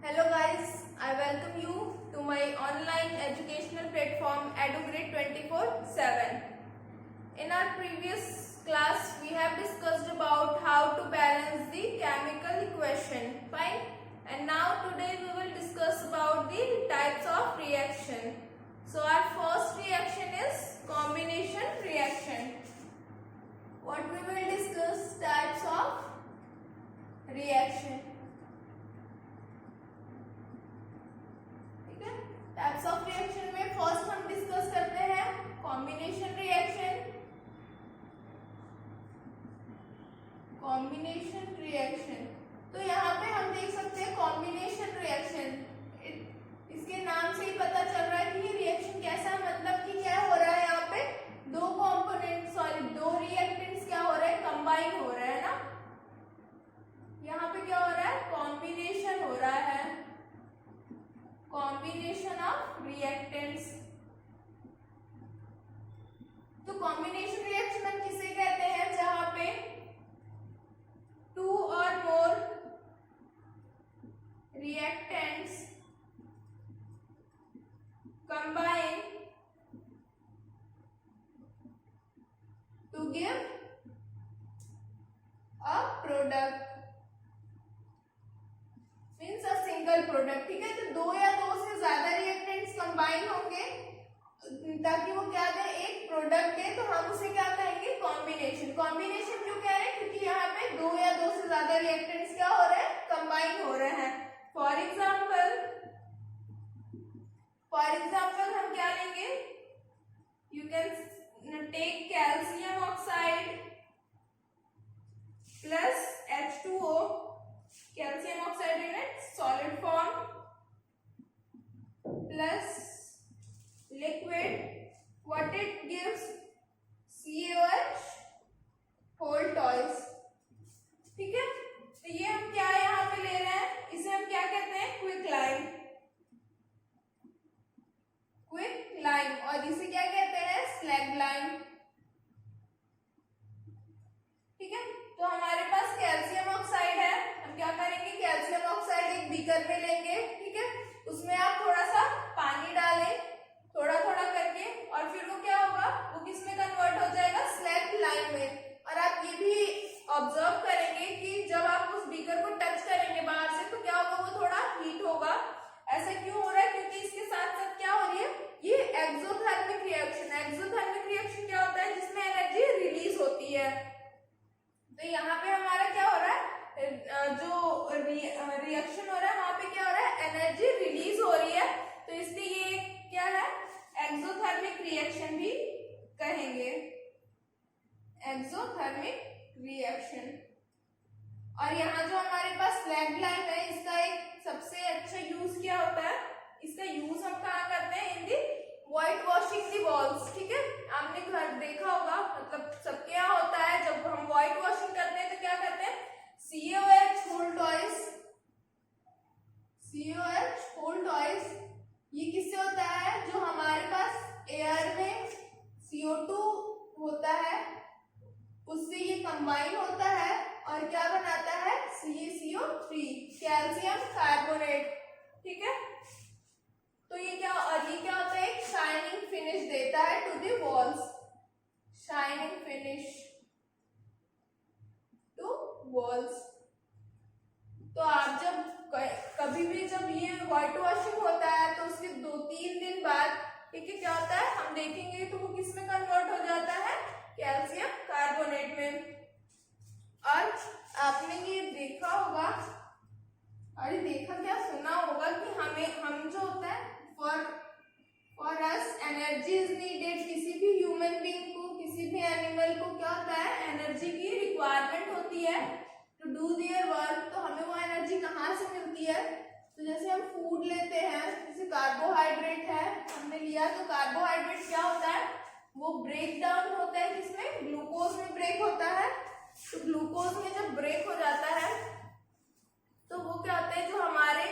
Hello guys, I welcome you to my online educational platform EduGrid 24/7. In our previous class, we have discussed about how to balance the chemical equation, fine? And now today we will discuss about the types of reaction. So our first reaction is combination reaction. What we will discuss types of reaction. Types of reaction में first हम discuss करते हैं combination reaction. Combination reaction तो यहाँ पे हम देख सकते हैं कॉम्बिनेशन रिएक्शन, इसके नाम से ही पता चल रहा है कि ये रिएक्शन कैसा है, मतलब कि क्या हो रहा है यहाँ पे दो रिएक्टेंट्स क्या हो रहे हैं, कंबाइन हो रहे हैं ना। यहाँ पे क्या हो रहा है, कॉम्बिनेशन हो रहा है, कॉम्बिनेशन ऑफ रिएक्टेंट्स। तो कॉम्बिनेशन रिएक्शन हम किसे कहते हैं, जहां पे टू और more reactants combine to give a product, means a single product. ठीक है, तो दो या दो से ज्यादा रिएक्टेंट्स कंबाइन होंगे ताकि वो क्या दे, एक प्रोडक्ट दे, तो हम उसे क्या कहेंगे, कॉम्बिनेशन। कॉम्बिनेशन क्यों कह रहे हैं, क्योंकि यहाँ पे दो या दो से ज्यादा रिएक्टेंट्स क्या हो रहे हैं, कंबाइन हो रहे हैं। फॉर एग्जाम्पल हम क्या लेंगे, you can take calcium oxide plus H2O, calcium oxide in its solid form plus liquid, what it gives, CaOH whole twice। ठीक है, तो ये हम क्या यहाँ पे ले रहे हैं, इसे हम क्या कहते हैं, क्विक लाइम। क्विक लाइम, और इसे क्या कहते हैं, स्लैग लाइम। ठीक है, तो हमारे पास कैल्शियम ऑक्साइड है, हम क्या करेंगे, कैल्शियम ऑक्साइड एक बीकर में लेंगे। ठीक है, उसमें आप थोड़ा सा पानी डालें, थोड़ा थोड़ा करके, और फिर वो क्या होगा, वो किस में कन्वर्ट हो जाएगा, स्लैग लाइम में। और आप ये भी ऑब्जर्व करेंगे कि जब आप उस बीकर को टच करेंगे बाहर से, तो क्या होगा, वो थोड़ा हीट होगा। ऐसा क्यों हो रहा है, क्योंकि इसके साथ साथ क्या हो रही है, ये एक्सोथर्मिक रिएक्शन। एक्सोथर्मिक रिएक्शन क्या होता है, जिसमें एनर्जी रिलीज होती है। तो यहाँ पे हमारा क्या हो रहा है, जो रिएक्शन हो रहा है वहां पे क्या हो रहा है, एनर्जी रिलीज हो रही है, तो इसलिए ये क्या है, एक्सोथर्मिक रिएक्शन भी कहेंगे, एक्सोथर्मिक रिएक्शन। और यहाँ जो हमारे पास स्लैग लाइम है, इसका एक सबसे अच्छा यूज क्या होता है, इसका यूज हम कहाँ करते हैं, इन दी व्हाइट वॉशिंग दी वॉल्स। ठीक है, आपने घर देखा होगा, मतलब सबके यहाँ होता है, जब हम व्हाइट वॉशिंग करते हैं तो क्या करते हैं, CaOH whole twice, CaOH whole twice, ये किससे होता है, जो हमारे पास एयर में CO2 होता है उससे ये कंबाइन होता है और क्या बनाता है, CaCO3, कैल्शियम कार्बोनेट। ठीक है, तो ये क्या, और ये क्या होता है, एक शाइनिंग फिनिश देता है to the walls, shining finish to walls. तो आप जब कभी भी जब ये व्हाइट वॉशिंग होता है तो उसके 2-3 दिन बाद, ठीक है, क्या होता है, हम देखेंगे तो वो किस में कन्वर्ट हो जाता है, कैल्शियम कार्बोनेट में। और आपने ये देखा होगा, अरे देखा क्या, सुना होगा कि हम जो होता है, for us energy is needed, किसी भी ह्यूमन बीइंग को, किसी भी एनिमल को क्या होता है, एनर्जी की रिक्वायरमेंट होती है टू डू देयर वर्क। तो हमें वो एनर्जी कहाँ से मिलती है, तो जैसे हम फूड लेते हैं, जैसे कार्बोहाइड्रेट है हमने लिया, तो कार्बोहाइड्रेट क्या होता है, वो ब्रेक डाउन होता है, किसमें, ग्लूकोज में ब्रेक होता है। तो ग्लूकोज में जब ब्रेक हो जाता है तो वो क्या होता है, जो हमारे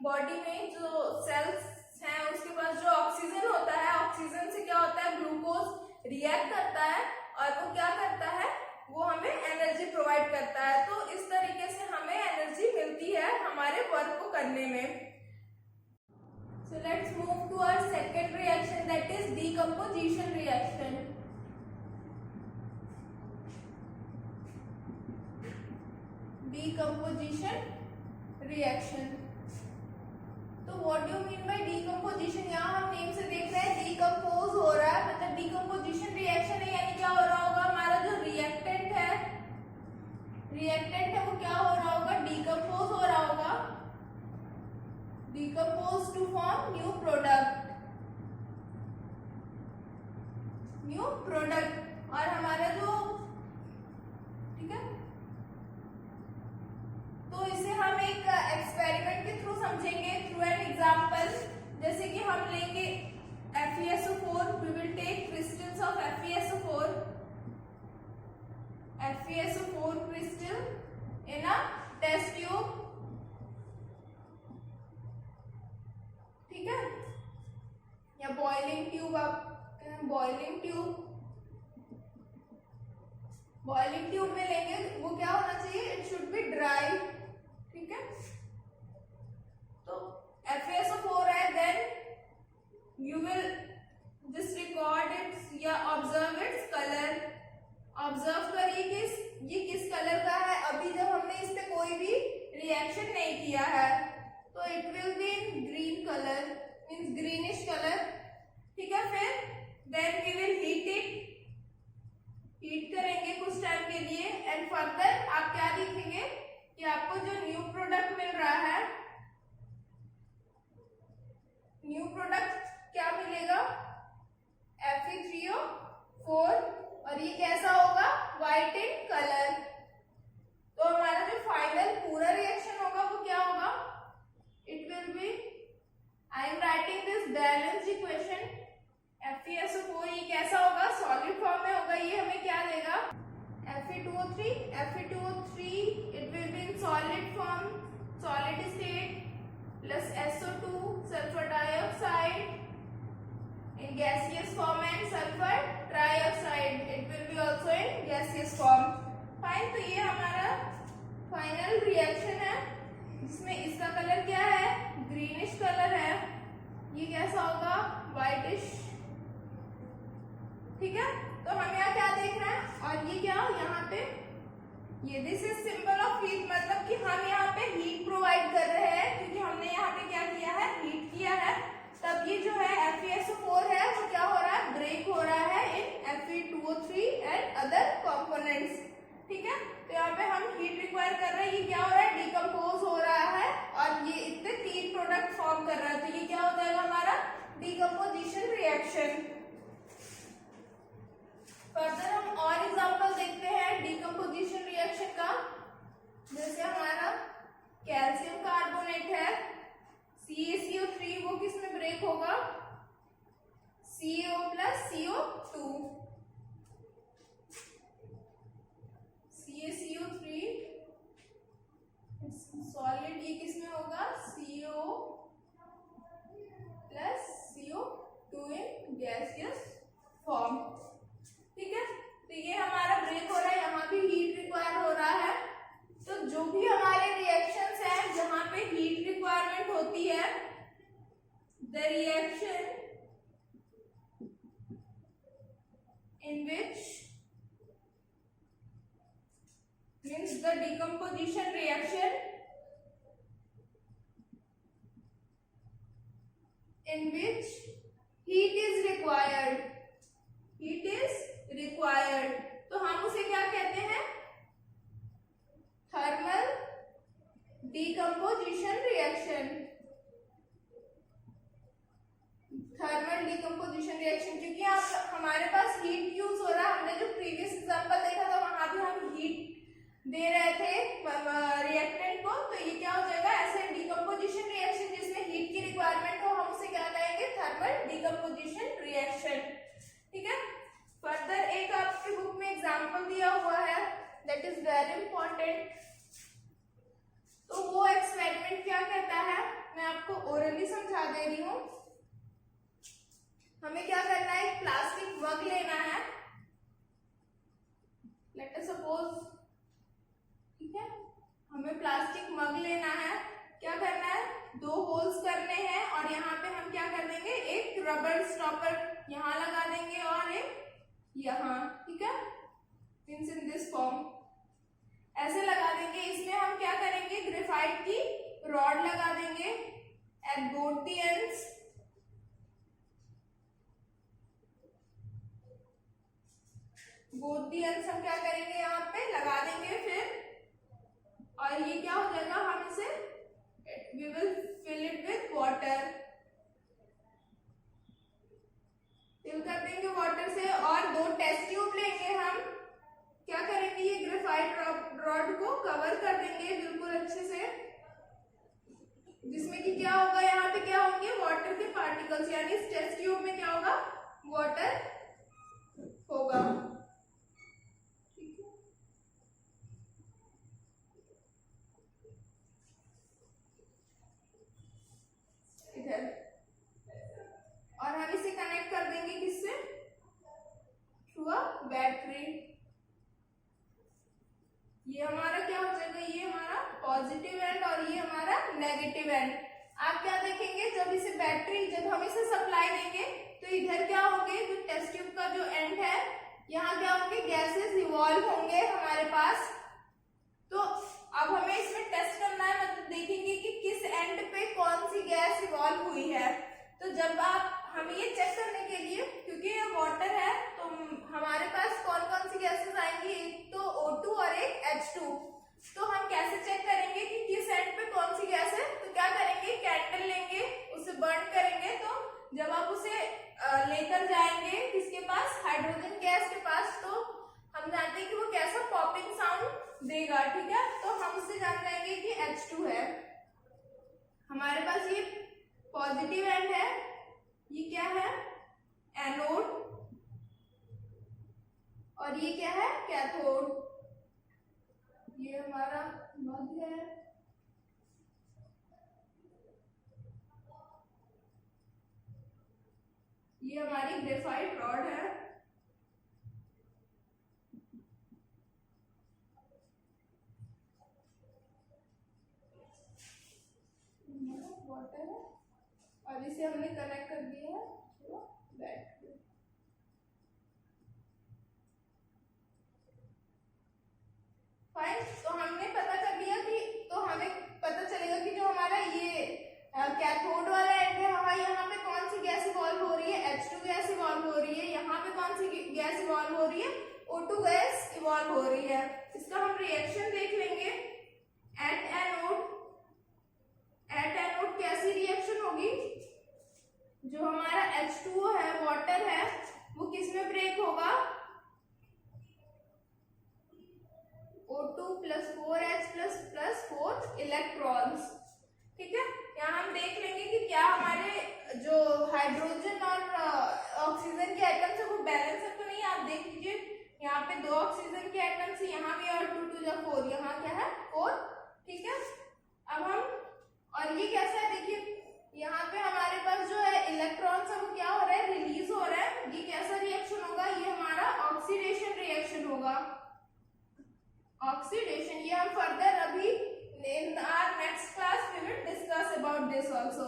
बॉडी में जो सेल्स हैं उसके पास जो ऑक्सीजन होता है, ऑक्सीजन से क्या होता है, ग्लूकोज रिएक्ट करता है और वो क्या करता है, वो हमें एनर्जी प्रोवाइड करता है। तो इस तरीके से हमें एनर्जी मिलती है हमारे वर्क को करने में। So let's move to our second reaction, that is decomposition reaction. Decomposition reaction. तो what do you mean by decomposition? यहाँ हम नेम से देख रहे हैं डिकम्पोज हो रहा है, मतलब डिकम्पोजिशन रिएक्शन है, यानी क्या हो रहा होगा, हमारा जो रिएक्टेंट है वो क्या हो रहा होगा, डिकम्पोज हो रहा होगा, decompose to form new product. और हमारा जो, ठीक है, तो इसे हम एक एक्सपेरिमेंट के थ्रू समझेंगे, थ्रू एन एग्जांपल। जैसे कि हम लेंगे FeSO4, we will take crystals of FeSO4 crystal in a test tube, ठीक है, या बॉइलिंग ट्यूब, आप बॉइलिंग ट्यूब में लेंगे। वो क्या होना चाहिए, इट शुड बी ड्राई, ठीक है। तो FeSO4 है, then you will just record its या ऑब्जर्व इट्स कलर। ऑब्जर्व करिए कि ये किस कलर का है। अभी जब हमने इस पे कोई भी रिएक्शन नहीं किया है तो it will be in green colour, means greenish colour, ठीक है। फिर देन वी विल हीट करेंगे कुछ टाइम के लिए, एंड फर्दर आप क्या देखेंगे कि आपको जो न्यू प्रोडक्ट मिल रहा है, न्यू प्रोडक्ट क्या मिलेगा, Fe3O4, और ये कैसा होगा, व्हाइट इन कलर। तो हमारा जो फाइनल पूरा रिएक्शन होगा वो क्या होगा, it will be, I am writing this balance equation, FeSO4 ये कैसा होगा, सॉलिड फॉर्म में होगा। ये हमें क्या देगा, Fe2O3 it will be in solid form, solid state, plus SO2 sulfur dioxide in gaseous form, and sulfur trioxide it will be also in gaseous form. Fine, तो ये हमारा फाइनल रिएक्शन है जिसमें इसका कलर क्या है, ग्रीनिश कलर है, ये कैसा होगा, व्हाइटिश, ठीक है। तो हम यहाँ क्या देख रहे हैं, और ये क्या, यहाँ पे ये this is symbol of heat, मतलब कि हम यहाँ पे हीट प्रोवाइड कर रहे हैं, क्योंकि हमने यहाँ पे क्या किया है, हीट किया है। तब ये जो है FeSO4 है वो क्या हो रहा है, ब्रेक हो रहा है इन Fe2O3 एंड अदर कंपोनेंट्स, ठीक है। तो यहाँ पे हम हीट रिक्वायर कर रहे हैं, ये क्या हो रहा है, डिकम्पोज हो रहा है, और ये इतने 3 प्रोडक्ट फॉर्म कर रहा है। तो ये क्या हो जाएगा हमारा डिकम्पोजिशन रिएक्शन। फर्दर हम और एग्जांपल देखते हैं डिकम्पोजिशन रिएक्शन का। जैसे हमारा कैल्शियम कार्बोनेट है, CaCO3, वो किस में ब्रेक होगा, CO plus CO2, CaCO3 solid, ये किस में होगा, CO plus CO2 in gaseous form, ठीक है। तो ये हमारा ब्रेक हो रहा है, यहाँ भी हीट रिक्वायर हो रहा है। तो जो भी हमारे रिएक्शंस हैं जहां पे हीट रिक्वायरमेंट होती है, the reaction in which means the decomposition reaction in which heat is required, तो हम उसे क्या कहते हैं, thermal decomposition reaction. Thermal decomposition reaction, क्योंकि आप हमारे पास हीट यूज हो रहा है। हमने जो प्रीवियस एग्जांपल देखा था वहां भी हम हीट दे रहे थे रिएक्टेंट को, तो ये क्या हो जाएगा, ऐसे डिकम्पोजिशन रिएक्शन जिसमें हीट की रिक्वायरमेंट हो, हम उसे क्या कहेंगे, थर्मल डिकम्पोजिशन रिएक्शन, ठीक है। फर्दर एक आपकी बुक में एग्जांपल दिया हुआ है, दैट इज वेरी इंपॉर्टेंट। तो वो एक्सपेरिमेंट क्या कहता है, मैं आपको ओरली समझा दे रही हूँ। हमें क्या करना है, एक प्लास्टिक मग लेना है, लेट अस सपोज, ठीक है, हमें प्लास्टिक मग लेना है, क्या करना है, 2 होल्स करने हैं और यहाँ पे हम क्या कर देंगे, एक रबर स्टॉपर यहाँ लगा देंगे और एक यहाँ, ठीक है, मींस इन दिस फॉर्म ऐसे लगा देंगे। इसमें हम क्या करेंगे, ग्रेफाइट की रॉड लगा देंगे at both the ends, both the ends हम क्या करेंगे, यहाँ पे लगा देंगे फिर, और ये क्या हो जाएगा, हम इसे we will fill it with water, fill कर देंगे वाटर से। और 2 टेस्ट ट्यूब लेंगे हम, क्या करेंगे, ये ग्रेफाइट रॉड को कवर कर देंगे बिल्कुल अच्छे से, जिसमें कि क्या होगा, यहाँ पे क्या होंगे, वाटर के पार्टिकल्स, यानी इस टेस्ट ट्यूब में क्या होगा, वाटर होगा, ठीक है। इधर, और हम इसे कनेक्ट कर देंगे किससे, थ्रू अ बैटरी। ये हमारा क्या हो जाएगा, ये हमारा पॉजिटिव एंड और ये हमारा नेगेटिव एंड। आप क्या देखेंगे, जब इसे बैटरी, जब हम इसे सप्लाई देंगे तो इधर क्या होंगे, जो टेस्ट ट्यूब का जो एंड है, यहाँ क्या होंगे, गैसेस इवॉल्व होंगे हमारे पास। तो अब हमें इसमें टेस्ट करना है, मतलब देखेंगे कि किस एंड पे कौन सी गैस इवॉल्व हुई है। तो जब आप, हमें ये चेक करने के लिए, क्योंकि ये वाटर है तो हमारे पास कौन कौन सी गैसेस आएंगी, एक तो O2 और एक H2। तो हम कैसे चेक करेंगे कि किस एंड पे कौन सी गैस है, तो क्या करेंगे, कैंडल लेंगे, उसे बर्न करेंगे। तो जब आप उसे लेकर जाएंगे किसके पास, हाइड्रोजन गैस के पास, तो हम जानते हैं कि वो कैसा पॉपिंग साउंड देगा, ठीक है। तो हम उससे जान जाएंगे कि H2 है। हमारे पास ये पॉजिटिव एंड है, ये क्या है, एनोड, और ये क्या है, कैथोड। ये हमारा मग है, ये हमारी ग्रेफाइट रॉड है, वाटर है, और इसे हमने कनेक्ट कर दिया है बैटरी। फाइन, तो हमने पता कर लिया कि, तो हमें पता चलेगा कि जो हमारा ये कैथोड वाला एंड है, वहां यहाँ पे कौन सी गैस इवॉल्व हो रही है, H2 गैस इवॉल्व हो रही है। यहाँ पे कौन सी गैस इवॉल्व हो रही है, O2 गैस इवॉल्व हो रही है। इसका हम रिएक्शन देख लेंगे। एट एनोड, एट एनोड कैसी रिएक्शन होगी, जो हमारा H2O है, वाटर है, वो किस में ब्रेक होगा, O2 plus 4H plus 4 electrons, ठीक है। यहाँ हम देख लेंगे कि क्या हमारे जो हाइड्रोजन और ऑक्सीजन के एटम्स है वो बैलेंस है तो नहीं। आप देख लीजिए, यहाँ पे 2 ऑक्सीजन के एटम्स यहाँ भी, और 2 2 4, यहाँ क्या है 4, ठीक है। अब हम, और ये कैसा है, देखिए यहाँ पे हमारे पास जो है इलेक्ट्रॉन्स है वो क्या हो रहा है, रिलीज हो रहा है। ये कैसा रिएक्शन होगा, ये हमारा ऑक्सीडेशन रिएक्शन होगा, ऑक्सीडेशन। ये हम फर्दर अभी in our next class we will discuss about this also,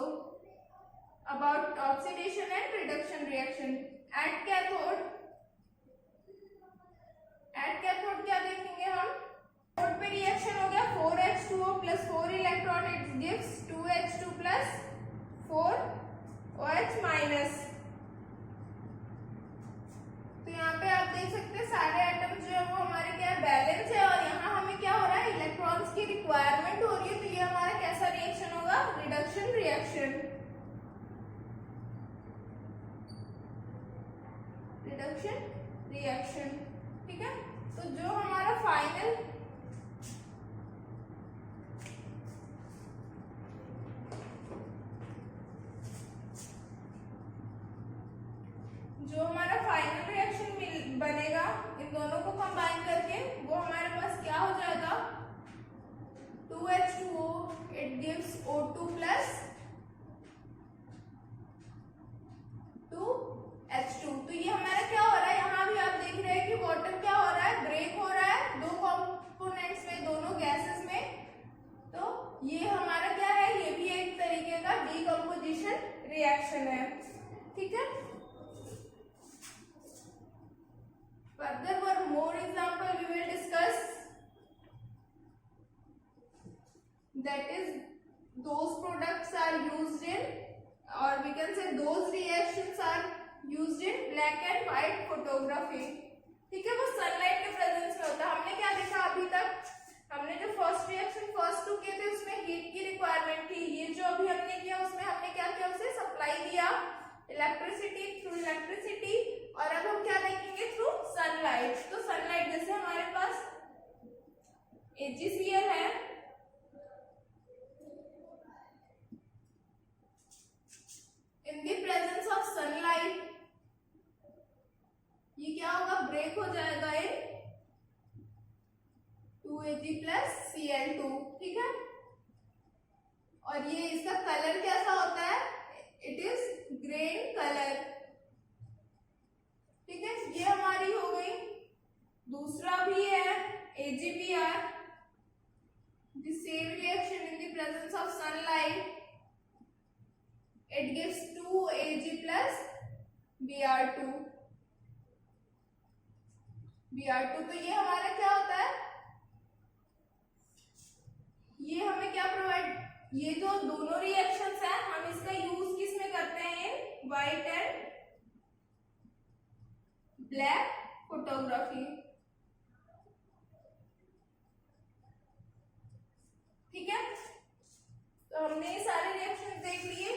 about oxidation and reduction reaction. At cathode, at cathode क्या देखेंगे हम, cathode पे रिएक्शन हो गया 4H2O plus 4 electron, it gives 2H2 plus 4OH minus। तो यहाँ पे आप देख सकते हैं सारे एटम जो है वो हमारे क्या है, बैलेंस है, और यहाँ हमें क्या हो रहा है, इलेक्ट्रॉन्स की रिक्वायरमेंट हो रही है। तो ये हमारा कैसा रिएक्शन होगा, रिडक्शन रिएक्शन, रिडक्शन रिएक्शन, ठीक है। तो जो हमारा फाइनल, जो हमारा फाइनल रिएक्शन बनेगा इन दोनों को कंबाइन करके, वो हमारे पास क्या हो जाएगा, 2H2O, it gives O2 plus 2H2। तो ये हमारा क्या हो रहा है, यहाँ भी आप देख रहे हैं कि वाटर क्या हो रहा है, ब्रेक हो रहा है, those products are used in, or we can say those reactions are used in black and white photography. ठीक है, वो सनलाइट के प्रेजेंस में होता है। हमने क्या देखा अभी तक, हमने जो फर्स्ट रिएक्शन फर्स्ट टू किए थे उसमें हीट की रिक्वायरमेंट थी। ये जो अभी हमने किया उसमें हमने क्या किया, उसे सप्लाई दिया इलेक्ट्रिसिटी, थ्रू इलेक्ट्रिसिटी। और अब हम क्या देखेंगे, थ्रू सनलाइट। तो सनलाइट जैसे हमारे पास AgCl है, in the presence of sunlight ये क्या होगा, ब्रेक हो जाएगा इन 2Ag प्लस Cl2। ठीक है, और ये इसका कलर कैसा होता है, इट इज ग्रेन कलर। ठीक है, ये हमारी हो गई। दूसरा भी है AgBr, the same reaction in the presence of sunlight, it gives 2Ag plus Br2। Br2 तो ये हमारा क्या होता है, ये हमें क्या प्रोवाइड, ये जो दोनों रिएक्शंस हैं हम इसका यूज किस में करते हैं, व्हाइट एंड ब्लैक फोटोग्राफी। ठीक है, तो हमने ये सारे रिएक्शंस देख लिए।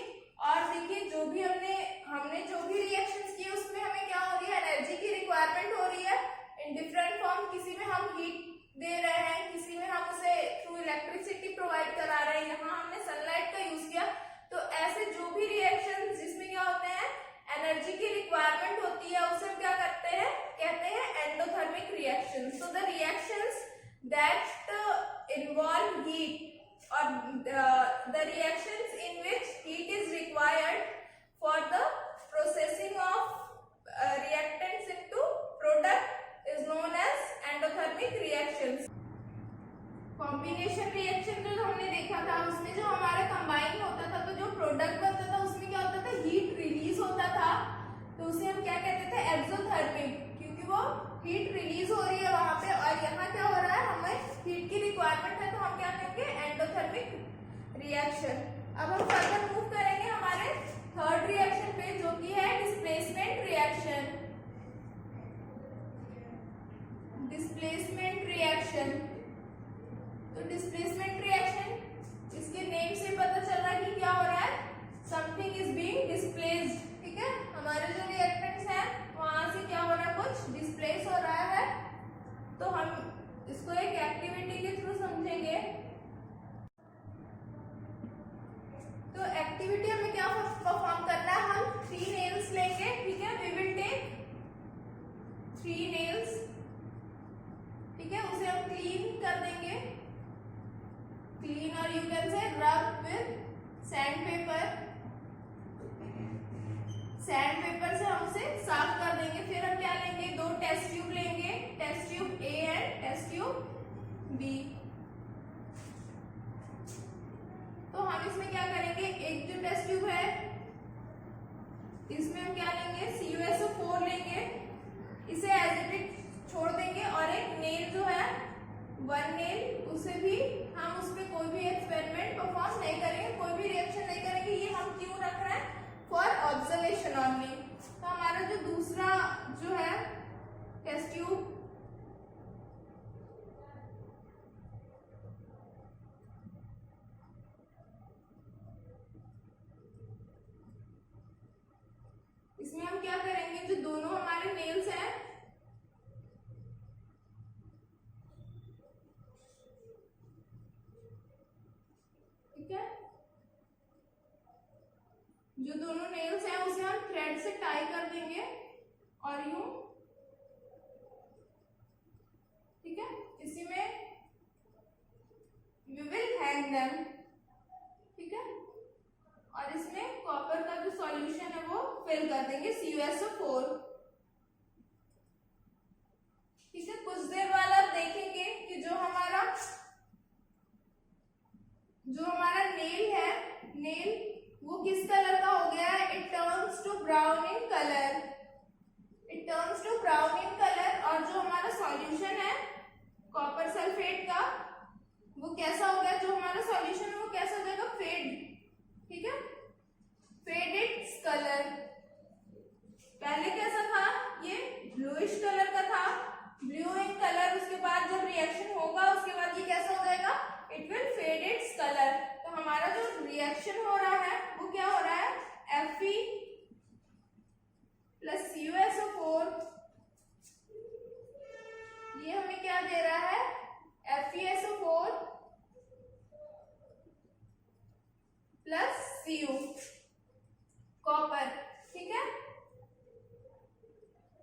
और देखिए जो भी हमने जो भी रिएक्शंस किए उसमें हमें क्या हो रही है, एनर्जी की रिक्वायरमेंट हो रही है इन डिफरेंट फॉर्म। किसी में हम हीट दे रहे हैं, किसी में हम उसे थ्रू इलेक्ट्रिसिटी प्रोवाइड करा रहे हैं, यहाँ हमने सनलाइट का यूज किया। तो ऐसे जो भी रिएक्शंस जिसमें क्या होते हैं, एनर्जी की रिक्वायरमेंट होती है, उसे हम क्या करते हैं, कहते हैं endothermic reactions. So the reactions that involve heat or the reactions in which heat is required for the processing of reactants into product is known as endothermic reactions। Combination reaction जो हमने देखा था उसमें जो हमारा कंबाइन होता था तो जो प्रोडक्ट बनता था उसमें क्या होता था, हीट रिलीज होता था। तो उसे हम क्या कहते थे, एक्सोथर्मिक, क्योंकि वो हीट रिलीज हो रही है वहां पे और यहाँ क्या हो रहा है, हमें हीट की रिक्वायरमेंट है, तो हम क्या कहेंगे, एंडोथर्मिक रिएक्शन। अब हम फर्दर मूव करेंगे हमारे थर्ड रिएक्शन पे जो कि है डिस्प्लेसमेंट रिएक्शन। डिस्प्लेसमेंट रिएक्शन, तो डिस्प्लेसमेंट रिएक्शन इसके नेम से पता चल रहा है कि क्या हो रहा है, समथिंग इज बीइंग डिस्प्लेस्ड। ठीक है, हमारे जो रिएक्टेंट्स हैं वहां से क्या हो रहा है, कुछ डिस्प्लेस हो रहा है। तो हम इसको एक एक्टिविटी के थ्रू समझेंगे। तो एक्टिविटी हमें क्या परफॉर्म करना है, हम 3 नेल्स लेंगे। ठीक है, वी विल टेक 3 नेल्स। ठीक है, उसे हम क्लीन कर देंगे, क्लीन, और यू कैन से रब with sand paper. Sand paper से हम उसे साफ कर देंगे। फिर हम क्या लेंगे, 2 टेस्ट ट्यूब लेंगे, test tube A and test tube B। तो हम इसमें क्या करेंगे, एक जो टेस्ट ट्यूब है इसमें हम क्या लेंगे, CuSO4 लेंगे, इसे एज इट इज छोड़ देंगे। और एक नेल जो है 1 नेल, उसे भी हम उस पर कोई भी एक्सपेरिमेंट परफॉर्म नहीं करेंगे, कोई भी रिएक्शन नहीं करेंगे। ये हम क्यों रख रहे हैं, फॉर ऑब्जर्वेशन ओनली। तो हमारा जो दूसरा जो है टेस्ट ट्यूब, इसमें हम क्या करेंगे, जो दोनों हमारे नेल्स हैं ठीक है, जो दोनों नेल्स हैं उसे हम थ्रेड से टाई कर देंगे और यूं, ठीक है, इसी में we will hang them। ठीक है, और इसमें कॉपर का जो सॉल्यूशन है वो फिल कर देंगे CuSO4। ठीक है, कुछ देर बाद आप देखेंगे कि जो हमारा नेल है, नेल वो किस कलर का हो गया है, it turns to brown in colour, it turns to brown in colour. और जो हमारा सॉल्यूशन है कॉपर सल्फेट का, वो कैसा हो गया, जो हमारा सॉल्यूशन है वो कैसा हो जाएगा, फेड रिएक्शन हो रहा है वो क्या हो रहा है, Fe प्लस CuSO4, ये हमें क्या दे रहा है, FeSO4 प्लस Cu, कॉपर। ठीक है,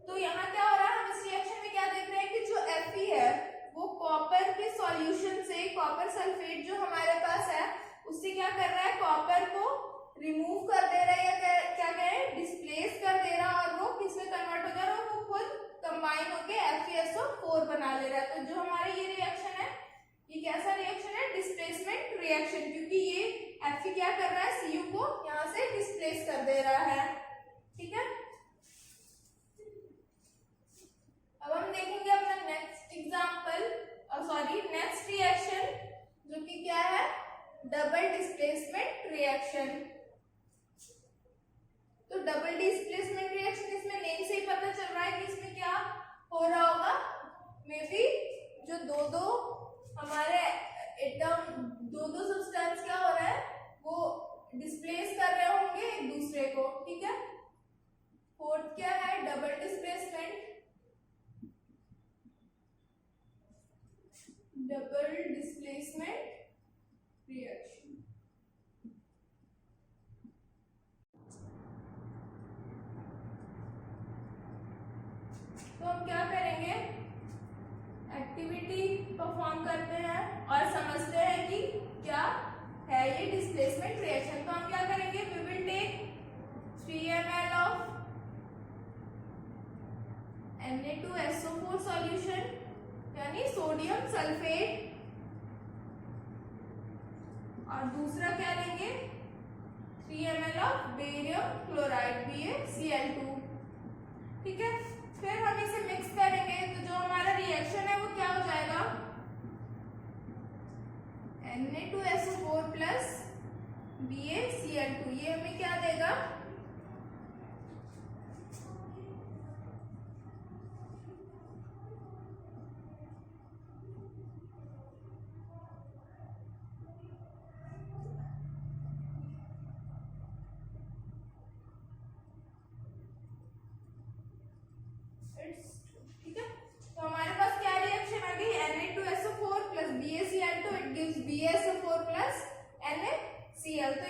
तो यहाँ क्या हो रहा है, हम इस रिएक्शन में क्या देख रहे हैं कि जो Fe है वो कॉपर के सॉल्यूशन से, कॉपर सल्फेट जो हमारे पास है उससे क्या कर रहा है, कॉपर को रिमूव कर दे रहा है या क्या कहें, डिस्प्लेस कर दे रहा है, और वो किसमें कन्वर्ट हो जा रहा है, वो खुद कंबाइन होके FeSO4 बना ले रहा है। तो जो हमारा ये रिएक्शन है, ये कैसा रिएक्शन है, डिस्प्लेसमेंट रिएक्शन, क्योंकि ये Fe क्या कर रहा है, Cu को यहाँ से डिस्प्लेस कर दे रहा है। ठीक है, अब हम देखेंगे अपना next example, sorry next reaction, जो कि क्या है, डबल डिस्प्लेसमेंट रिएक्शन। तो डबल डिस्प्लेसमेंट रिएक्शन, इसमें नेम से ही पता चल रहा है कि इसमें क्या हो रहा होगा, मे बी जो दो हमारे एटम, दो सब्सटेंस क्या हो रहा है, वो डिस्प्लेस कर रहे होंगे एक दूसरे को। ठीक है, फोर्थ क्या है, double displacement, double displacement reaction. तो हम क्या करेंगे, एक्टिविटी परफॉर्म करते हैं और समझते हैं कि क्या है ये डिस्प्लेसमेंट रिएक्शन। तो हम क्या करेंगे, we will take 3 ml of Na2SO4 solution, यानी सोडियम सल्फेट, और दूसरा क्या लेंगे, 3 ml of barium chloride BaCl2। ठीक है, फिर हम इसे मिक्स करेंगे, तो जो हमारा रिएक्शन है वो क्या हो जाएगा, Na2SO4 प्लस BaCl2, ये हमें क्या देगा, ठीक है, तो हमारे पास क्या रिएक्शन आ गई, Na2SO4 plus BaCl2, it gives BaSO4 plus NaCl। तो